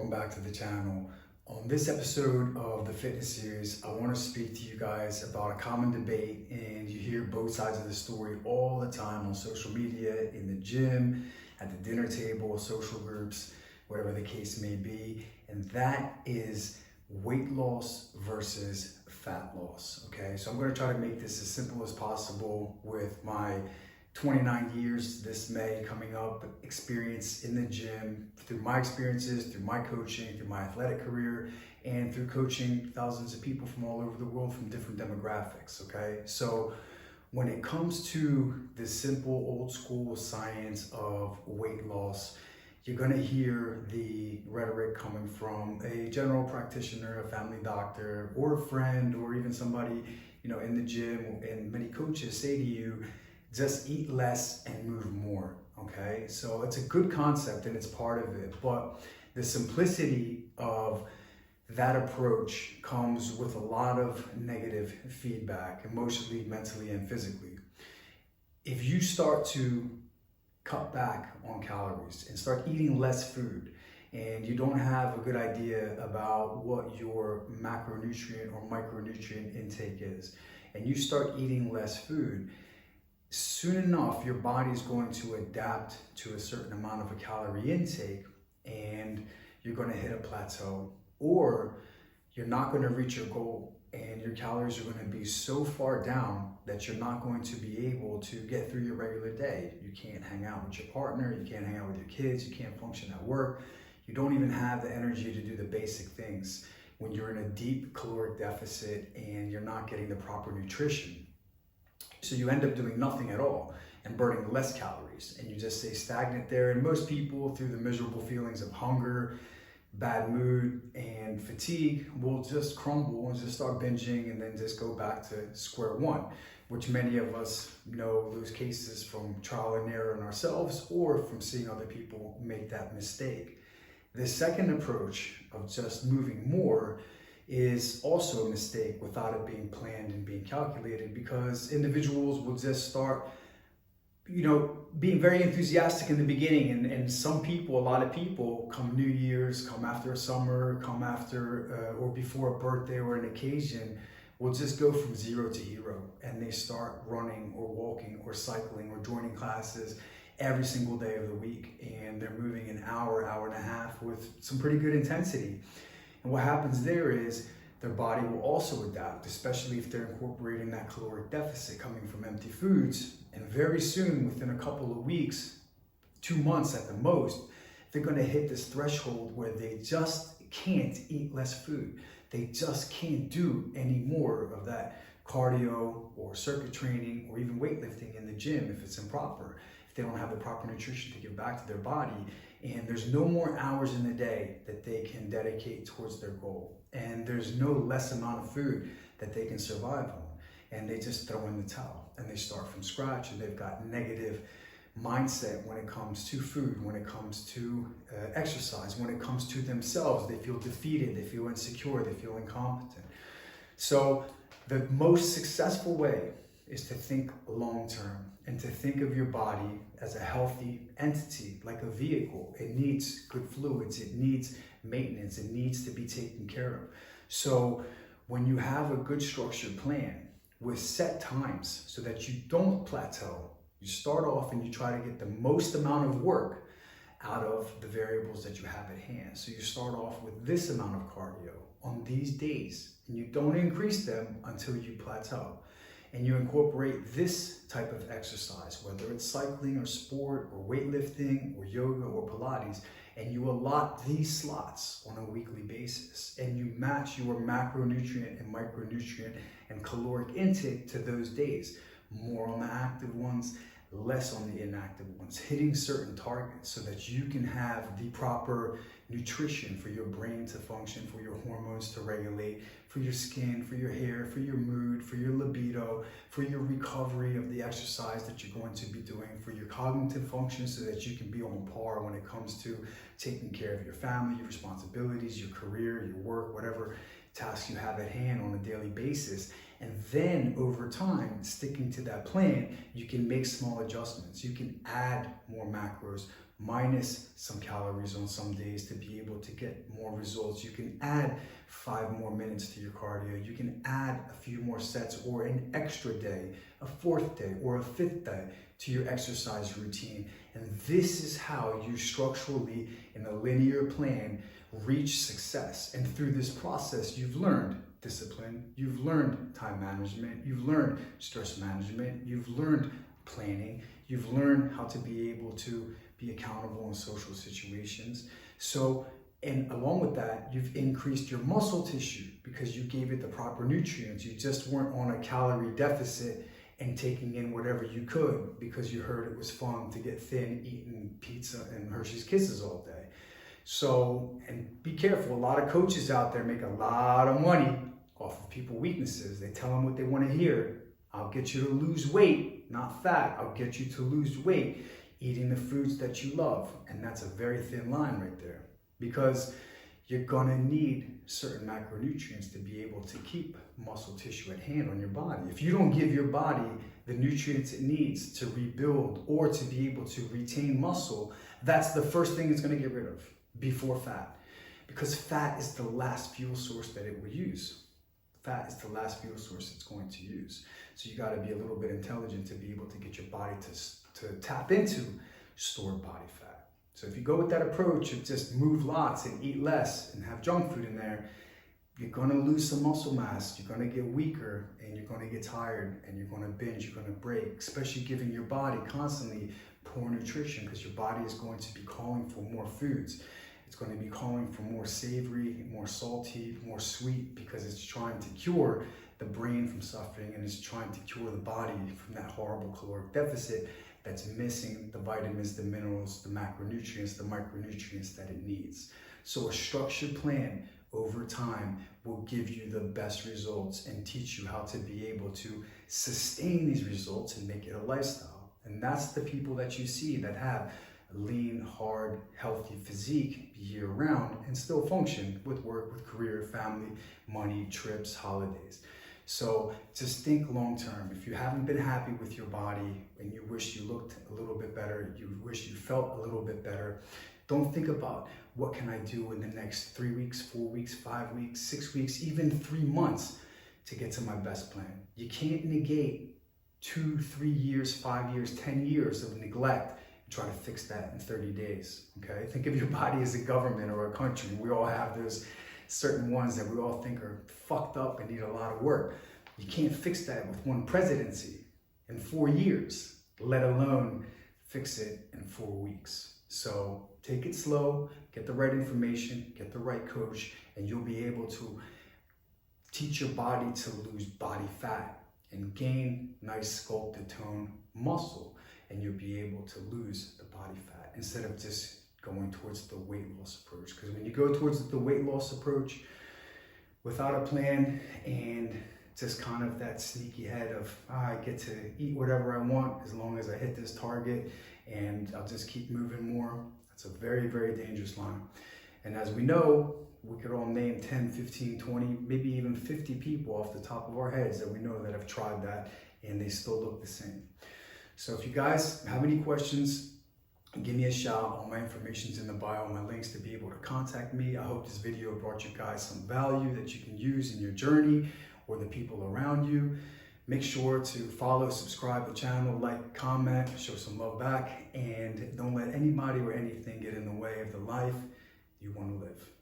welcome back to the channel. On this episode of the fitness series, I want to speak to you guys about a common debate, and you hear both sides of the story all the time on social media, in the gym, at the dinner table, social groups, whatever the case may be, and that is weight loss versus fat loss. Okay, so I'm going to try to make this as simple as possible with my 29 years this May coming up experience in the gym, through my experiences, through my coaching, through my athletic career, and through coaching thousands of people from all over the world from different demographics. Okay, so when it comes to the simple old school science of weight loss, you're going to hear the rhetoric coming from a general practitioner, a family doctor, or a friend, or even somebody in the gym. And many coaches say to you, just eat less and move more. Okay, so it's a good concept and it's part of it, but the simplicity of that approach comes with a lot of negative feedback, emotionally, mentally, and physically. If you start to cut back on calories and start eating less food, and you don't have a good idea about what your macronutrient or micronutrient intake is, and you start eating less food, soon enough, your body is going to adapt to a certain amount of a calorie intake, and you're going to hit a plateau, or you're not going to reach your goal, and your calories are going to be so far down that you're not going to be able to get through your regular day. You can't hang out with your partner, you can't hang out with your kids, you can't function at work, you don't even have the energy to do the basic things when you're in a deep caloric deficit and you're not getting the proper nutrition. So you end up doing nothing at all and burning less calories, and you just stay stagnant there. And most people, through the miserable feelings of hunger, bad mood, and fatigue, will just crumble and just start binging and then just go back to square one, which many of us know those cases from trial and error in ourselves or from seeing other people make that mistake. The second approach of just moving more is also a mistake without it being planned and being calculated, because individuals will just start being very enthusiastic in the beginning, and some people, a lot of people, come New Year's, come after a summer, come after or before a birthday or an occasion, will just go from 0 to hero, and they start running or walking or cycling or joining classes every single day of the week, and they're moving an hour, hour and a half with some pretty good intensity. And what happens there is their body will also adapt, especially if they're incorporating that caloric deficit coming from empty foods. And very soon, within a couple of weeks, 2 months at the most, they're going to hit this threshold where they just can't eat less food. They just can't do any more of that cardio or circuit training or even weightlifting in the gym if it's improper, if they don't have the proper nutrition to give back to their body. And there's no more hours in the day that they can dedicate towards their goal. And there's no less amount of food that they can survive on. And they just throw in the towel and they start from scratch, and they've got negative mindset when it comes to food, when it comes to exercise, when it comes to themselves. They feel defeated, they feel insecure, they feel incompetent. So the most successful way is to think long-term and to think of your body as a healthy entity, like a vehicle. It needs good fluids, it needs maintenance, it needs to be taken care of. So when you have a good structured plan with set times so that you don't plateau, you start off and you try to get the most amount of work out of the variables that you have at hand. So you start off with this amount of cardio on these days, and you don't increase them until you plateau. And you incorporate this type of exercise, whether it's cycling or sport or weightlifting or yoga or Pilates, and you allot these slots on a weekly basis, and you match your macronutrient and micronutrient and caloric intake to those days. More on the active ones, less on the inactive ones, hitting certain targets so that you can have the proper nutrition for your brain to function, for your hormones to regulate, for your skin, for your hair, for your mood, for your libido, for your recovery of the exercise that you're going to be doing, for your cognitive function, so that you can be on par when it comes to taking care of your family, your responsibilities, your career, your work, whatever tasks you have at hand on a daily basis. And then over time, sticking to that plan, you can make small adjustments. You can add more macros, minus some calories on some days to be able to get more results. You can add 5 more minutes to your cardio. You can add a few more sets or an extra day, a 4th day or a 5th day to your exercise routine. And this is how you structurally, in a linear plan, reach success. And through this process, you've learned discipline, you've learned time management, you've learned stress management, you've learned planning, you've learned how to be able to be accountable in social situations. So, and along with that, you've increased your muscle tissue because you gave it the proper nutrients. You just weren't on a calorie deficit and taking in whatever you could because you heard it was fun to get thin eating pizza and Hershey's Kisses all day. So, and be careful, a lot of coaches out there make a lot of money off of people's weaknesses. They tell them what they want to hear. I'll get you to lose weight, not fat. I'll get you to lose weight eating the foods that you love. And that's a very thin line right there, because you're gonna need certain macronutrients to be able to keep muscle tissue at hand on your body. If you don't give your body the nutrients it needs to rebuild or to be able to retain muscle, that's the first thing it's gonna get rid of before fat. Because fat is the last fuel source that it will use. Fat is the last fuel source it's going to use. So you gotta be a little bit intelligent to be able to get your body to tap into stored body fat. So if you go with that approach of just move lots and eat less and have junk food in there, you're gonna lose some muscle mass, you're gonna get weaker, and you're gonna get tired, and you're gonna binge, you're gonna break, especially giving your body constantly poor nutrition, because your body is going to be calling for more foods. It's going to be calling for more savory, more salty, more sweet, because it's trying to cure the brain from suffering, and it's trying to cure the body from that horrible caloric deficit that's missing the vitamins, the minerals, the macronutrients, the micronutrients that it needs. So a structured plan over time will give you the best results and teach you how to be able to sustain these results and make it a lifestyle. And that's the people that you see that have a lean, hard, healthy physique year round and still function with work, with career, family, money, trips, holidays. So just think long term. If you haven't been happy with your body and you wish you looked a little bit better, you wish you felt a little bit better, don't think about what can I do in the next 3 weeks, 4 weeks, 5 weeks, 6 weeks, even 3 months to get to my best plan. You can't negate 2, 3 years, 5 years, 10 years of neglect and try to fix that in 30 days, okay? Think of your body as a government or a country. We all have those certain ones that we all think are fucked up and need a lot of work. You can't fix that with one presidency in 4 years, let alone fix it in 4 weeks. So take it slow, get the right information, get the right coach, and you'll be able to teach your body to lose body fat and gain nice sculpted tone muscle, and you'll be able to lose the body fat instead of just going towards the weight loss approach. Because when you go towards the weight loss approach without a plan and just kind of that sneaky head of I get to eat whatever I want as long as I hit this target and I'll just keep moving more, that's a very, very dangerous line. And as we know, we could all name 10, 15, 20, maybe even 50 people off the top of our heads that we know that have tried that and they still look the same. So if you guys have any questions, give me a shout. All my information's in the bio, my links to be able to contact me. I hope this video brought you guys some value that you can use in your journey or the people around you. Make sure to follow, subscribe to the channel, like, comment, show some love back, and don't let anybody or anything get in the way of the life you want to live.